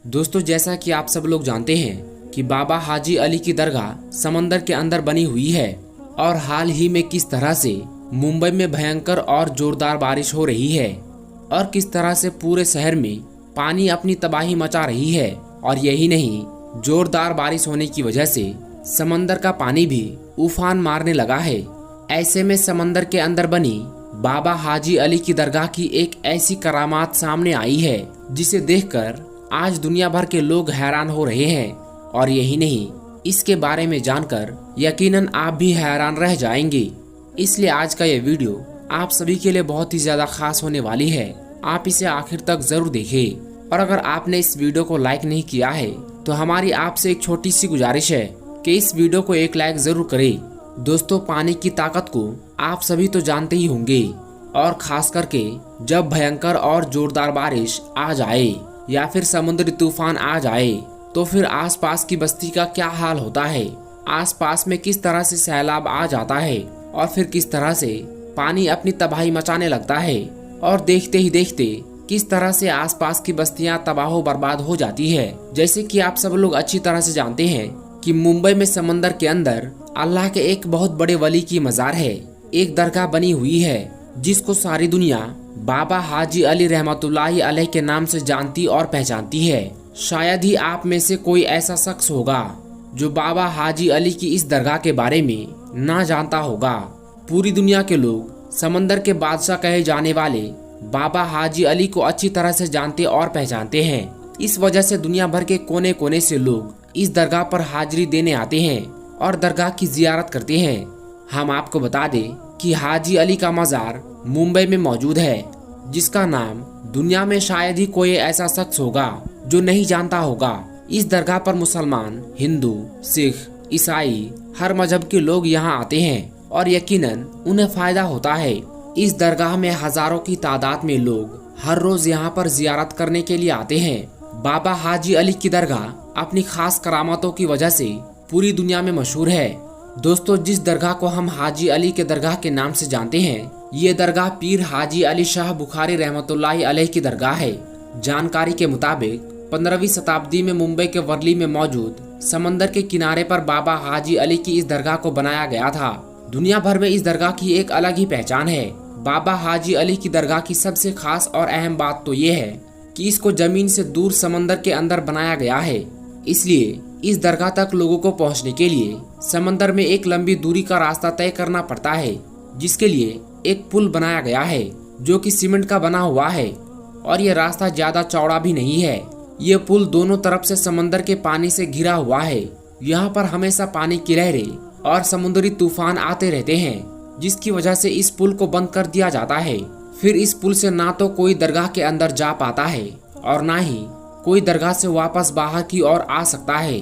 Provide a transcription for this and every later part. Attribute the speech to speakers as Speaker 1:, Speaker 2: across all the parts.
Speaker 1: दोस्तों, जैसा कि आप सब लोग जानते हैं कि बाबा हाजी अली की दरगाह समंदर के अंदर बनी हुई है और हाल ही में किस तरह से मुंबई में भयंकर और जोरदार बारिश हो रही है और किस तरह से पूरे शहर में पानी अपनी तबाही मचा रही है। और यही नहीं, जोरदार बारिश होने की वजह से समंदर का पानी भी उफान मारने लगा है। ऐसे में समंदर के अंदर बनी बाबा हाजी अली की दरगाह की एक ऐसी करामात सामने आई है जिसे देखकर आज दुनिया भर के लोग हैरान हो रहे हैं। और यही नहीं, इसके बारे में जानकर यकीनन आप भी हैरान रह जाएंगे। इसलिए आज का ये वीडियो आप सभी के लिए बहुत ही ज्यादा खास होने वाली है। आप इसे आखिर तक जरूर देखें। और अगर आपने इस वीडियो को लाइक नहीं किया है तो हमारी आपसे एक छोटी सी गुजारिश है कि इस वीडियो को एक लाइक जरूर करें। दोस्तों, पानी की ताकत को आप सभी तो जानते ही होंगे, और खास करके जब भयंकर और जोरदार बारिश आ जाए या फिर समुद्री तूफान आ जाए तो फिर आसपास की बस्ती का क्या हाल होता है। आसपास में किस तरह से सैलाब आ जाता है और फिर किस तरह से पानी अपनी तबाही मचाने लगता है, और देखते ही देखते किस तरह से आसपास की बस्तियां तबाह बर्बाद हो जाती है। जैसे कि आप सब लोग अच्छी तरह से जानते हैं कि मुंबई में समंदर के अंदर अल्लाह के एक बहुत बड़े वली की मजार है, एक दरगाह बनी हुई है जिसको सारी दुनिया बाबा हाजी अली रहमतुल्लाहि अलैह के नाम से जानती और पहचानती है। शायद ही आप में से कोई ऐसा शख्स होगा जो बाबा हाजी अली की इस दरगाह के बारे में ना जानता होगा। पूरी दुनिया के लोग समंदर के बादशाह कहे जाने वाले बाबा हाजी अली को अच्छी तरह से जानते और पहचानते हैं। इस वजह से दुनिया भर के कोने कोने से लोग इस दरगाह पर हाजिरी देने आते हैं और दरगाह की जियारत करते हैं। हम आपको बता दें कि हाजी अली का मजार मुंबई में मौजूद है, जिसका नाम दुनिया में शायद ही कोई ऐसा शख्स होगा जो नहीं जानता होगा। इस दरगाह पर मुसलमान, हिंदू, सिख, ईसाई हर मजहब के लोग यहाँ आते हैं और यकीनन उन्हें फायदा होता है। इस दरगाह में हजारों की तादाद में लोग हर रोज यहाँ पर जियारत करने के लिए आते हैं। बाबा हाजी अली की दरगाह अपनी खास करामातों की वजह से पूरी दुनिया में मशहूर है। दोस्तों, जिस दरगाह को हम हाजी अली के दरगाह के नाम से जानते हैं, ये दरगाह पीर हाजी अली शाह बुखारी रहमतुल्लाहि अलैह की दरगाह है। जानकारी के मुताबिक 15वीं शताब्दी में मुंबई के वर्ली में मौजूद समंदर के किनारे पर बाबा हाजी अली की इस दरगाह को बनाया गया था। दुनिया भर में इस दरगाह की एक अलग ही पहचान है। बाबा हाजी अली की दरगाह की सबसे खास और अहम बात तो ये है कि इसको जमीन से दूर समंदर के अंदर बनाया गया है। इसलिए इस दरगाह तक लोगों को पहुंचने के लिए समंदर में एक लंबी दूरी का रास्ता तय करना पड़ता है, जिसके लिए एक पुल बनाया गया है जो कि सीमेंट का बना हुआ है, और ये रास्ता ज्यादा चौड़ा भी नहीं है। ये पुल दोनों तरफ से समंदर के पानी से घिरा हुआ है। यहाँ पर हमेशा पानी की लहरें और समुद्री तूफान आते रहते हैं, जिसकी वजह से इस पुल को बंद कर दिया जाता है। फिर इस पुल से ना तो कोई दरगाह के अंदर जा पाता है और ना ही कोई दरगाह से वापस बाहर की ओर आ सकता है।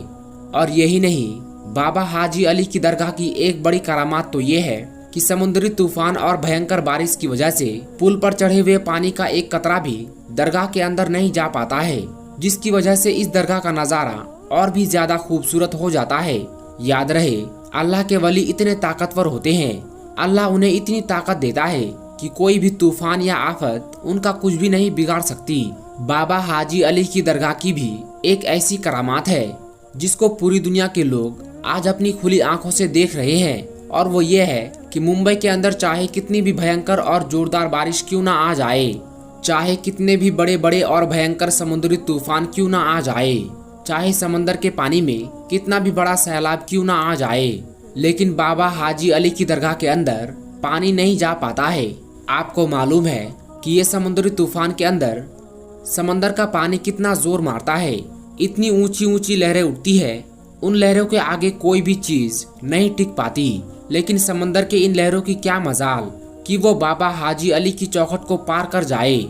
Speaker 1: और यही नहीं, बाबा हाजी अली की दरगाह की एक बड़ी करामात तो ये है कि समुद्री तूफान और भयंकर बारिश की वजह से पुल पर चढ़े हुए पानी का एक कतरा भी दरगाह के अंदर नहीं जा पाता है, जिसकी वजह से इस दरगाह का नजारा और भी ज्यादा खूबसूरत हो जाता है। याद रहे, अल्लाह के वली इतने ताकतवर होते हैं, अल्लाह उन्हें इतनी ताकत देता है कि कोई भी तूफान या आफत उनका कुछ भी नहीं बिगाड़ सकती। बाबा हाजी अली की दरगाह की भी एक ऐसी करामात है जिसको पूरी दुनिया के लोग आज अपनी खुली आंखों से देख रहे हैं, और वो ये है कि मुंबई के अंदर चाहे कितनी भी भयंकर और जोरदार बारिश क्यों ना आ जाए, चाहे कितने भी बड़े बड़े और भयंकर समुद्री तूफान क्यों ना आ जाए, चाहे समंदर के पानी में कितना भी बड़ा सैलाब क्यों ना आ जाए, लेकिन बाबा हाजी अली की दरगाह के अंदर पानी नहीं जा पाता है। आपको मालूम है कि ये समुद्री तूफान के अंदर समंदर का पानी कितना जोर मारता है, इतनी ऊंची ऊंची लहरें उठती है, उन लहरों के आगे कोई भी चीज नहीं टिक पाती। लेकिन समंदर के इन लहरों की क्या मजाल कि वो बाबा हाजी अली की चौखट को पार कर जाए।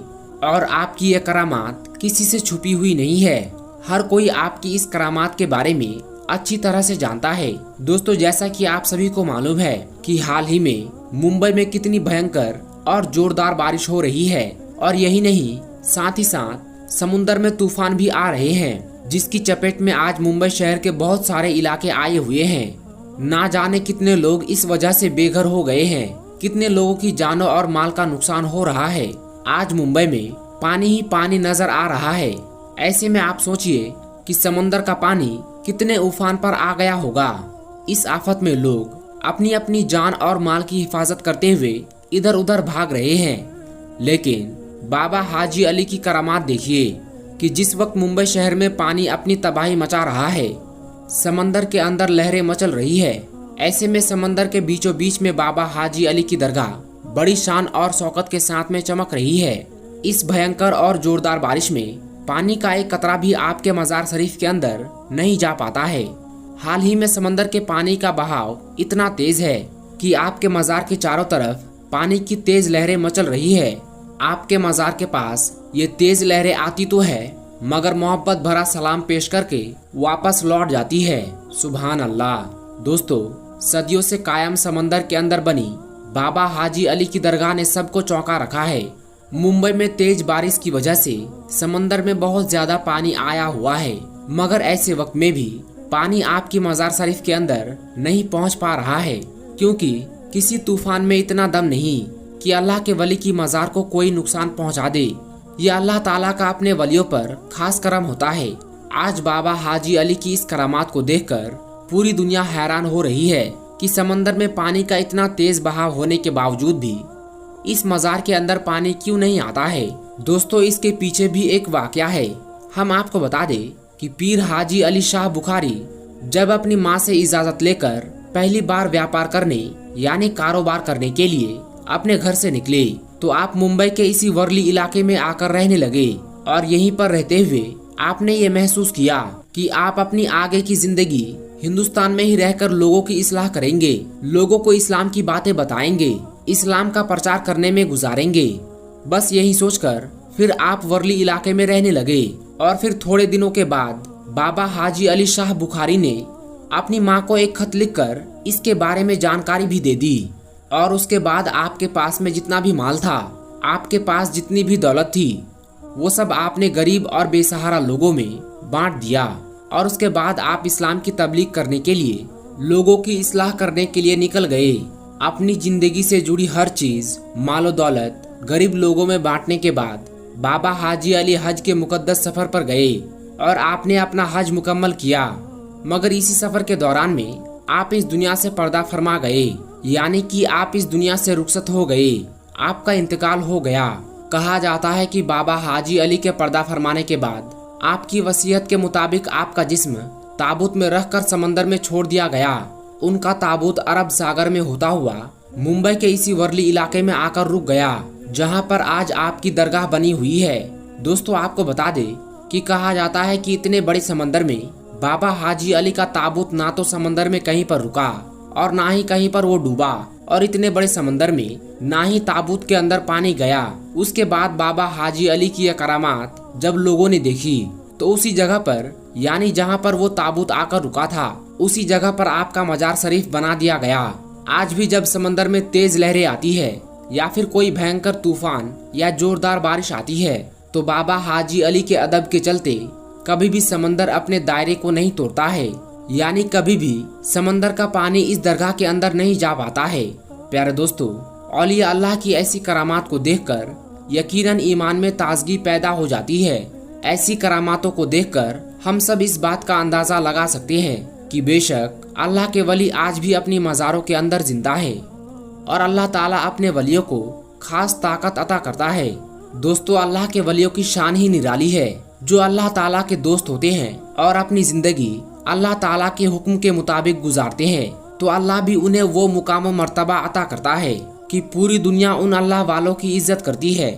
Speaker 1: और आपकी ये करामात किसी से छुपी हुई नहीं है, हर कोई आपकी इस करामात के बारे में अच्छी तरह से जानता है। दोस्तों, जैसा कि आप सभी को मालूम है कि हाल ही में मुंबई में कितनी भयंकर और जोरदार बारिश हो रही है, और यही नहीं, साथ ही साथ समुंदर में तूफान भी आ रहे हैं, जिसकी चपेट में आज मुंबई शहर के बहुत सारे इलाके आए हुए हैं। ना जाने कितने लोग इस वजह से बेघर हो गए हैं, कितने लोगों की जानों और माल का नुकसान हो रहा है। आज मुंबई में पानी ही पानी नजर आ रहा है। ऐसे में आप सोचिए कि समंदर का पानी कितने उफान पर आ गया होगा। इस आफत में लोग अपनी अपनी जान और माल की हिफाजत करते हुए इधर उधर भाग रहे हैं। लेकिन बाबा हाजी अली की करामात देखिए कि जिस वक्त मुंबई शहर में पानी अपनी तबाही मचा रहा है, समंदर के अंदर लहरें मचल रही है। ऐसे में समंदर के बीचों बीच में बाबा हाजी अली की दरगाह बड़ी शान और शौकत के साथ में चमक रही है। इस भयंकर और जोरदार बारिश में पानी का एक कतरा भी आपके मजार शरीफ के अंदर नहीं जा पाता है। हाल ही में समंदर के पानी का बहाव इतना तेज है कि आपके मजार के चारों तरफ पानी की तेज लहरें मचल रही है। आपके मजार के पास ये तेज लहरें आती तो है, मगर मोहब्बत भरा सलाम पेश करके वापस लौट जाती है। सुभान अल्लाह। दोस्तों, सदियों से कायम समंदर के अंदर बनी बाबा हाजी अली की दरगाह ने सबको चौंका रखा है। मुंबई में तेज बारिश की वजह से समंदर में बहुत ज्यादा पानी आया हुआ है, मगर ऐसे वक्त में भी पानी आपकी मजार शरीफ के अंदर नहीं पहुंच पा रहा है, क्योंकि किसी तूफान में इतना दम नहीं कि अल्लाह के वली की मजार को कोई नुकसान पहुंचा दे। ये अल्लाह ताला का अपने वलियों पर खास करम होता है। आज बाबा हाजी अली की इस करामात को देखकर पूरी दुनिया हैरान हो रही है कि समंदर में पानी का इतना तेज बहाव होने के बावजूद भी इस मजार के अंदर पानी क्यों नहीं आता है। दोस्तों, इसके पीछे भी एक वाकया है। हम आपको बता दें कि पीर हाजी अली शाह बुखारी जब अपनी माँ से इजाजत लेकर पहली बार व्यापार करने यानी कारोबार करने के लिए अपने घर से निकले, तो आप मुंबई के इसी वर्ली इलाके में आकर रहने लगे। और यहीं पर रहते हुए आपने ये महसूस किया कि आप अपनी आगे की जिंदगी हिंदुस्तान में ही रहकर लोगों की इस्लाह करेंगे, लोगों को इस्लाम की बातें बताएंगे, इस्लाम का प्रचार करने में गुजारेंगे। बस यही सोचकर फिर आप वर्ली इलाके में रहने लगे। और फिर थोड़े दिनों के बाद बाबा हाजी अली शाह बुखारी ने अपनी माँ को एक खत लिखकर इसके बारे में जानकारी भी दे दी। और उसके बाद आपके पास में जितना भी माल था, आपके पास जितनी भी दौलत थी, वो सब आपने गरीब और बेसहारा लोगों में बांट दिया। और उसके बाद आप इस्लाम की तबलीग करने के लिए, लोगों की इस्लाह करने के लिए निकल गए। अपनी जिंदगी से जुड़ी हर चीज, मालो दौलत गरीब लोगों में बांटने के बाद बाबा हाजी अली हज के मुकद्दस सफर पर गए और आपने अपना हज मुकम्मल किया। मगर इसी सफर के दौरान में आप इस दुनिया से पर्दा फरमा गए, यानी कि आप इस दुनिया से रुखसत हो गए, आपका इंतकाल हो गया। कहा जाता है कि बाबा हाजी अली के पर्दा फरमाने के बाद आपकी वसीयत के मुताबिक आपका जिस्म ताबूत में रखकर समंदर में छोड़ दिया गया। उनका ताबूत अरब सागर में होता हुआ मुंबई के इसी वर्ली इलाके में आकर रुक गया, जहां पर आज आपकी दरगाह बनी हुई है। दोस्तों, आपको बता दें कि कहा जाता है कि इतने बड़े समंदर में बाबा हाजी अली का ताबूत ना तो समंदर में कहीं पर रुका और ना ही कहीं पर वो डूबा, और इतने बड़े समंदर में ना ही ताबूत के अंदर पानी गया। उसके बाद बाबा हाजी अली की यह करामात जब लोगों ने देखी, तो उसी जगह पर यानी जहां पर वो ताबूत आकर रुका था, उसी जगह पर आपका मजार शरीफ बना दिया गया। आज भी जब समंदर में तेज लहरें आती है या फिर कोई भयंकर तूफान या जोरदार बारिश आती है, तो बाबा हाजी अली के अदब के चलते कभी भी समंदर अपने दायरे को नहीं तोड़ता है, यानी कभी भी समंदर का पानी इस दरगाह के अंदर नहीं जा पाता है। प्यारे दोस्तों, औलिया अल्लाह की ऐसी करामात को देखकर यकीनन ईमान में ताजगी पैदा हो जाती है। ऐसी करामातों को देखकर हम सब इस बात का अंदाजा लगा सकते हैं कि बेशक अल्लाह के वली आज भी अपनी मज़ारों के अंदर जिंदा है और अल्लाह ताला अपने वलियों को खास ताकत अता करता है। दोस्तों, अल्लाह के वलियों की शान ही निराली है, जो अल्लाह ताला के दोस्त होते हैं और अपनी जिंदगी अल्लाह ताला के हुक्म के मुताबिक गुजारते हैं, तो अल्लाह भी उन्हें वो मुकाम मर्तबा अता करता है कि पूरी दुनिया उन अल्लाह वालों की इज्जत करती है।